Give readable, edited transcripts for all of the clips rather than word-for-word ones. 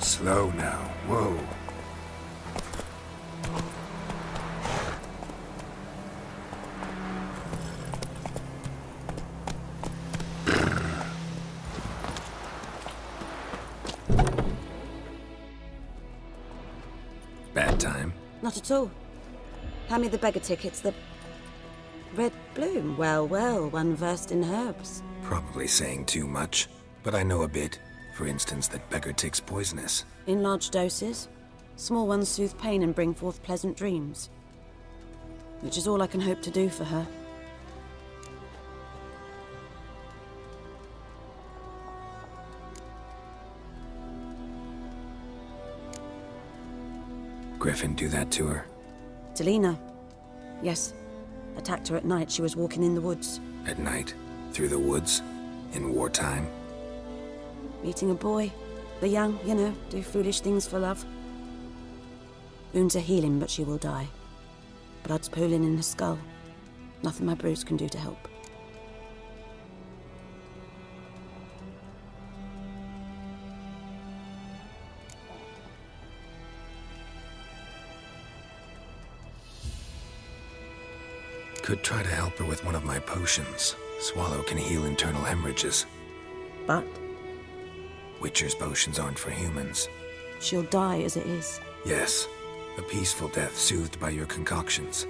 Slow now. Whoa. Bad time? Not at all. Hand me the beggar tickets, the... Red bloom. Well, one versed in herbs. Probably saying too much, but I know a bit. For instance, that beggar tick's poisonous. In large doses. Small ones soothe pain and bring forth pleasant dreams. Which is all I can hope to do for her. Griffin do that to her? Delina. Yes. Attacked her at night. She was walking in the woods. At night? Through the woods? In wartime? Meeting a boy. The young, you know, do foolish things for love. Wounds are healing, but she will die. Blood's pooling in her skull. Nothing my bruise can do to help. Could try to help her with one of my potions. Swallow can heal internal hemorrhages. But Witcher's potions aren't for humans. she'll die as it is. Yes, a peaceful death soothed by your concoctions.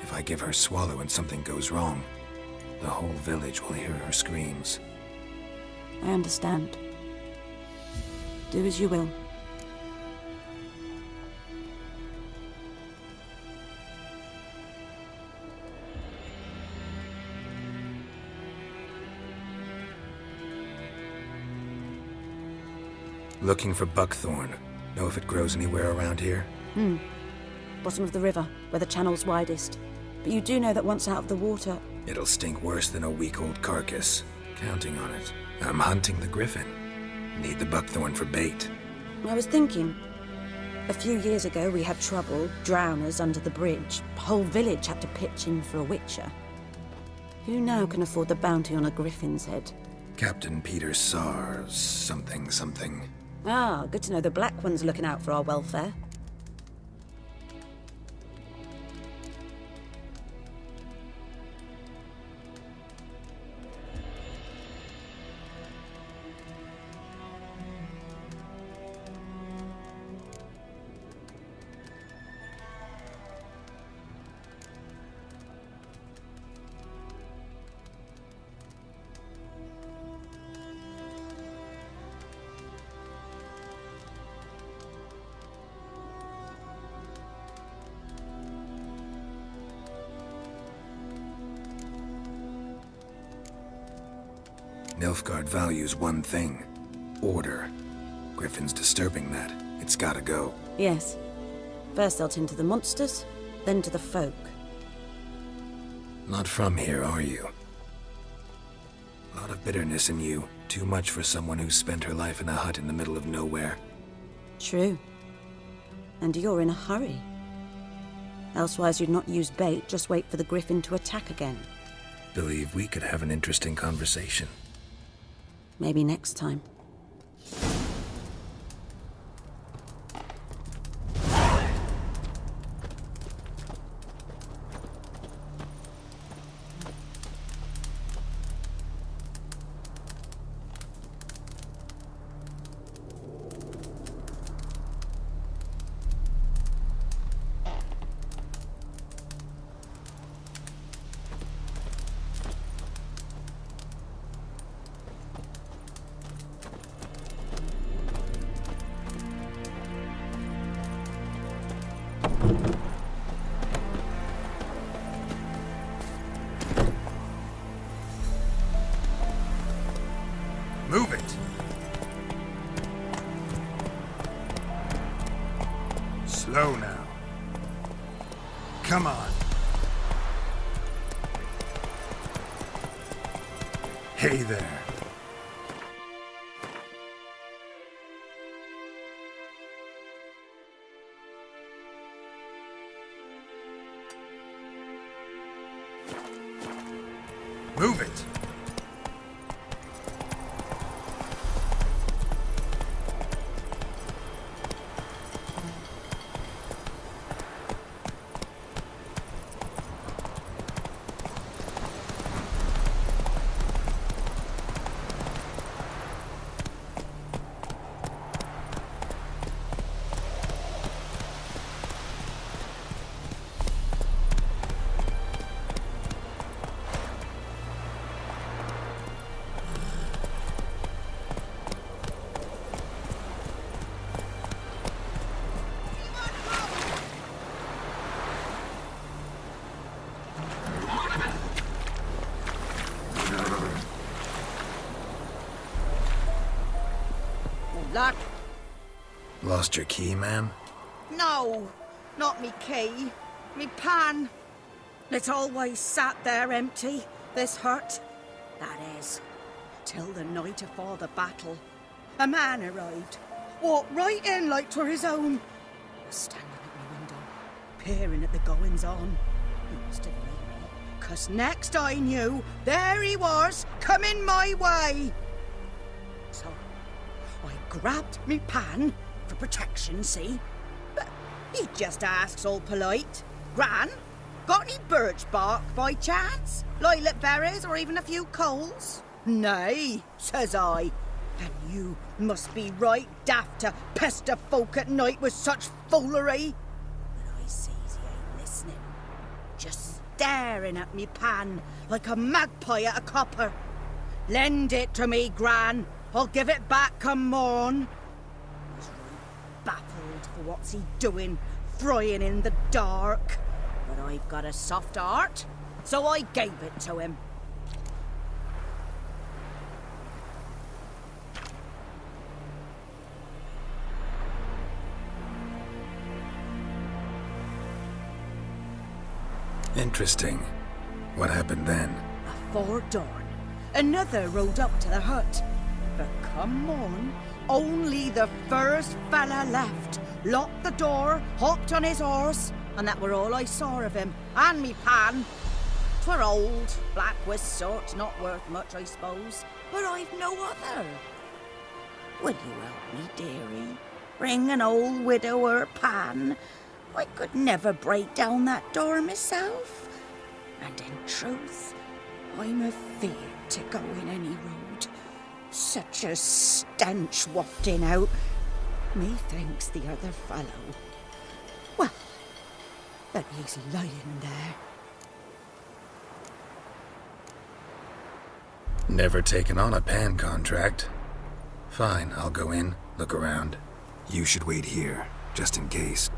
If I give her Swallow and something goes wrong, the whole village will hear her screams. I understand. Do as you will. Looking for buckthorn. Know if it grows anywhere around here? Bottom of the river, where the channel's widest. But you do know that once out of the water... It'll stink worse than a week-old carcass. Counting on it. I'm hunting the griffin. Need the buckthorn for bait. I was thinking... A few years ago we had trouble, drowners under the bridge. The whole village had to pitch in for a witcher. Who now can afford the bounty on a griffin's head? Captain Peter Sars, something. Ah, good to know the Black One's looking out for our welfare. Nilfgaard values one thing. Order. Griffin's disturbing that. It's gotta go. Yes. First they'll tend to the monsters, then to the folk. Not from here, are you? A lot of bitterness in you. Too much for someone who spent her life in a hut in the middle of nowhere. True. And you're in a hurry. Elsewise you'd not use bait, just wait for the griffin to attack again. Believe we could have an interesting conversation. Maybe next time. Move it! Slow now. Come on. Hey there. Move it! luck. Lost your key, ma'am? No, not me key. Me pan. It's always sat there empty, this hut. That is, till the night afore the battle. A man arrived, walked right in like 'twere his own. Was standing at my window, peering at the goings-on. He must have known me, 'cause next I knew, there he was, coming my way. So, I grabbed me pan, for protection, see? But he just asks all polite, Gran, got any birch bark by chance? Lilac berries or even a few coals? Nay, says I. And you must be right daft to pester folk at night with such foolery. But I sees he ain't listening. Just staring at me pan like a magpie at a copper. Lend it to me, Gran. I'll give it back come morn. I was right baffled for what's he doing, frying in the dark. But I've got a soft heart, so I gave it to him. Interesting. What hafpened then? Afore dawn, another rode up to the hut. But come on, only the first fella left. Locked the door, hopped on his horse, and that were all I saw of him, and me pan. 'Twere old, black with soot, not worth much, I suppose, but I've no other. Would you help me, dearie? Bring an old widower pan. I could never break down that door myself. And in truth, I'm afeard to go in any road. Such a stench wafting out. Methinks the other fellow. Well, that he's lying there. Never taken on a pan contract. Fine, I'll go in, look around. You should wait here, just in case.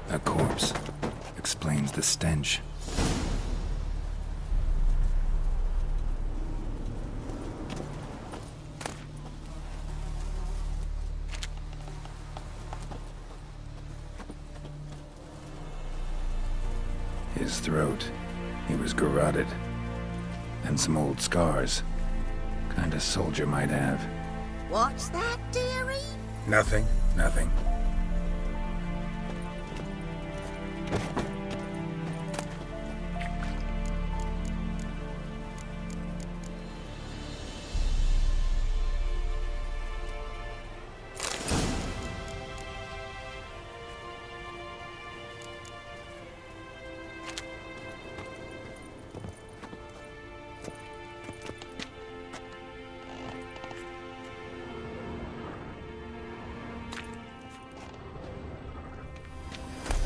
A corpse. Explains the stench. His throat. He was garroted. And some old scars. Kind of soldier might have. What's that, dearie? Nothing. Nothing.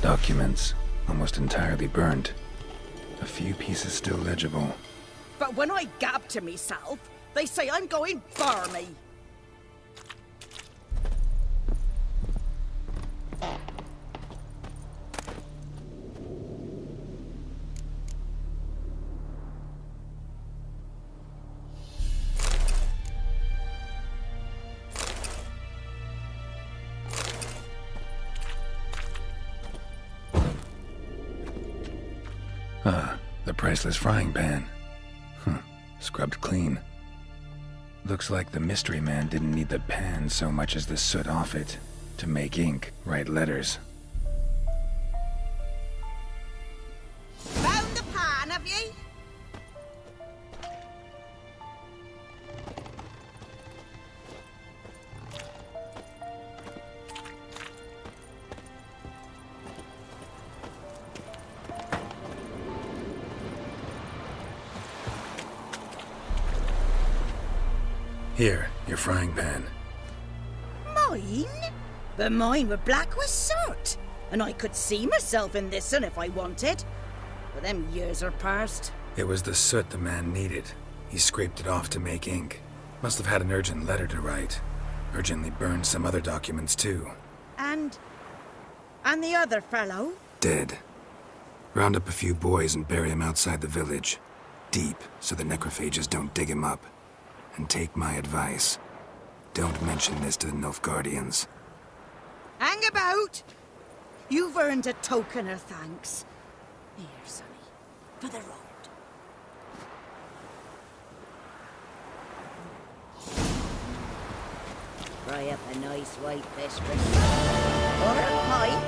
Documents, almost entirely burnt. A few pieces still legible. But when I gab to myself, they say I'm going barmy. Ah, the priceless frying pan. Scrubbed clean. Looks like the mystery man didn't need the pan so much as the soot off it to make ink, write letters. Found the pan, have ye? Here, your frying pan. Mine? But mine were black with soot, and I could see myself in this one if I wanted. But them years are past. It was the soot the man needed. He scraped it off to make ink. Must have had an urgent letter to write. Urgently burned some other documents too. And the other fellow? Dead. Round up a few boys and bury him outside the village. Deep, so the necrophages don't dig him up. And take my advice. Don't mention this to the Nilfgaardians. Hang about! You've earned a token of thanks. Here, sonny, for the road. Fry up a nice white mistress. Or a pipe.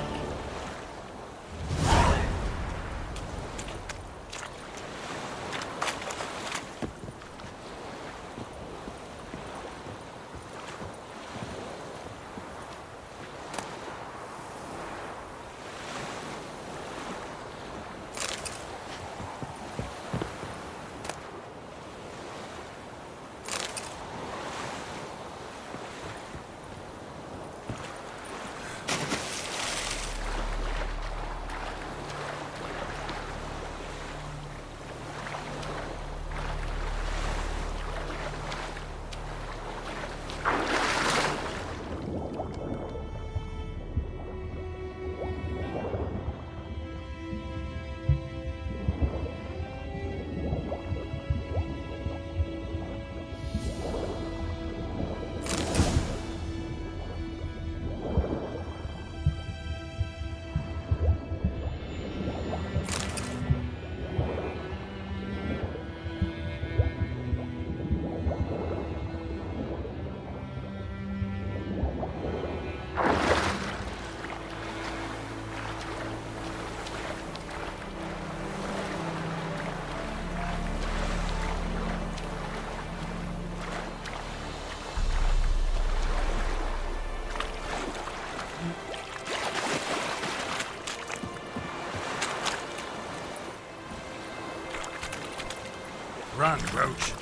Run, Roach.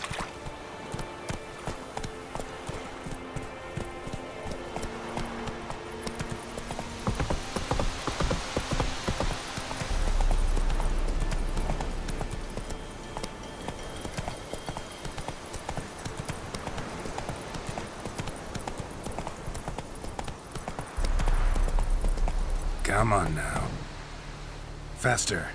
Come on now. Faster.